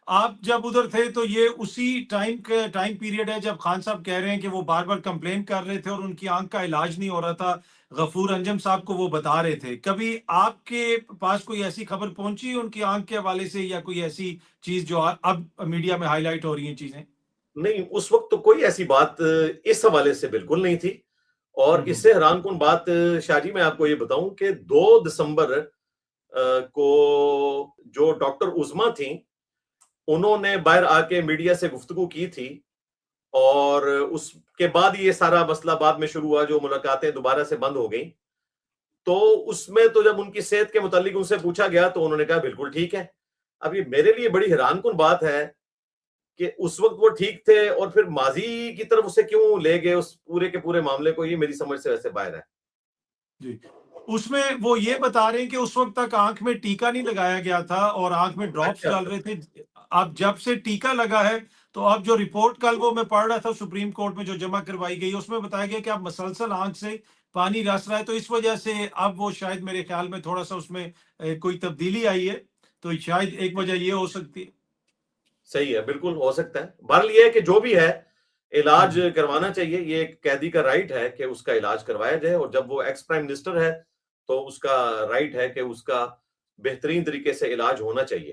آپ جب ادھر تھے تو یہ اسی ٹائم پیریڈ ہے جب خان صاحب کہہ رہے ہیں کہ وہ بار بار کمپلین کر رہے تھے اور ان کی آنکھ کا علاج نہیں ہو رہا تھا، غفور انجم صاحب کو وہ بتا رہے تھے. کبھی آپ کے پاس کوئی ایسی خبر پہنچی ان کی آنکھ کے حوالے سے، یا کوئی ایسی چیز جو اب میڈیا میں ہائی لائٹ ہو رہی ہیں چیزیں؟ نہیں، اس وقت تو کوئی ایسی بات اس حوالے سے بالکل نہیں تھی. اور ہوں اس ہوں سے حیران کن بات شاہ جی میں آپ کو یہ بتاؤں کہ 2 دسمبر کو جو ڈاکٹر عظما تھیں انہوں نے باہر آ کے میڈیا سے گفتگو کی تھی، اور اس کے بعد یہ سارا مسئلہ بعد میں شروع ہوا، جو ملاقاتیں دوبارہ سے بند ہو گئیں. تو اس میں تو جب ان کی صحت کے متعلق ان سے پوچھا گیا تو انہوں نے کہا بالکل ٹھیک ہے. اب یہ میرے لیے بڑی حیران کن بات ہے کہ اس وقت وہ ٹھیک تھے اور پھر ماضی کی طرف اسے کیوں لے گئے اس پورے کے پورے معاملے کو، یہ میری سمجھ سے ویسے باہر ہے. جی، اس میں وہ یہ بتا رہے ہیں کہ اس وقت تک آنکھ میں ٹیکا نہیں لگایا گیا تھا اور آنکھ میں ڈراپس اچھا ڈال رہے تھے. اب جب سے ٹیکا لگا ہے تو اب جو رپورٹ کل وہ میں پڑھ رہا تھا سپریم کورٹ میں جو جمع کروائی گئی، اس میں بتایا گیا کہ اب مسلسل آنکھ سے پانی رس رہا ہے، تو اس وجہ سے اب وہ شاید میرے خیال میں تھوڑا سا اس میں کوئی تبدیلی آئی ہے، تو شاید ایک وجہ یہ ہو سکتی ہے. صحیح ہے، بالکل ہو سکتا ہے. بہرحال یہ ہے کہ جو بھی ہے علاج ہوں کروانا چاہیے، یہ ایک قیدی کا رائٹ ہے کہ اس کا علاج کروایا جائے، اور جب وہ ایکس پرائم منسٹر ہے تو اس کا رائٹ ہے کہ اس کا بہترین طریقے سے علاج ہونا چاہیے.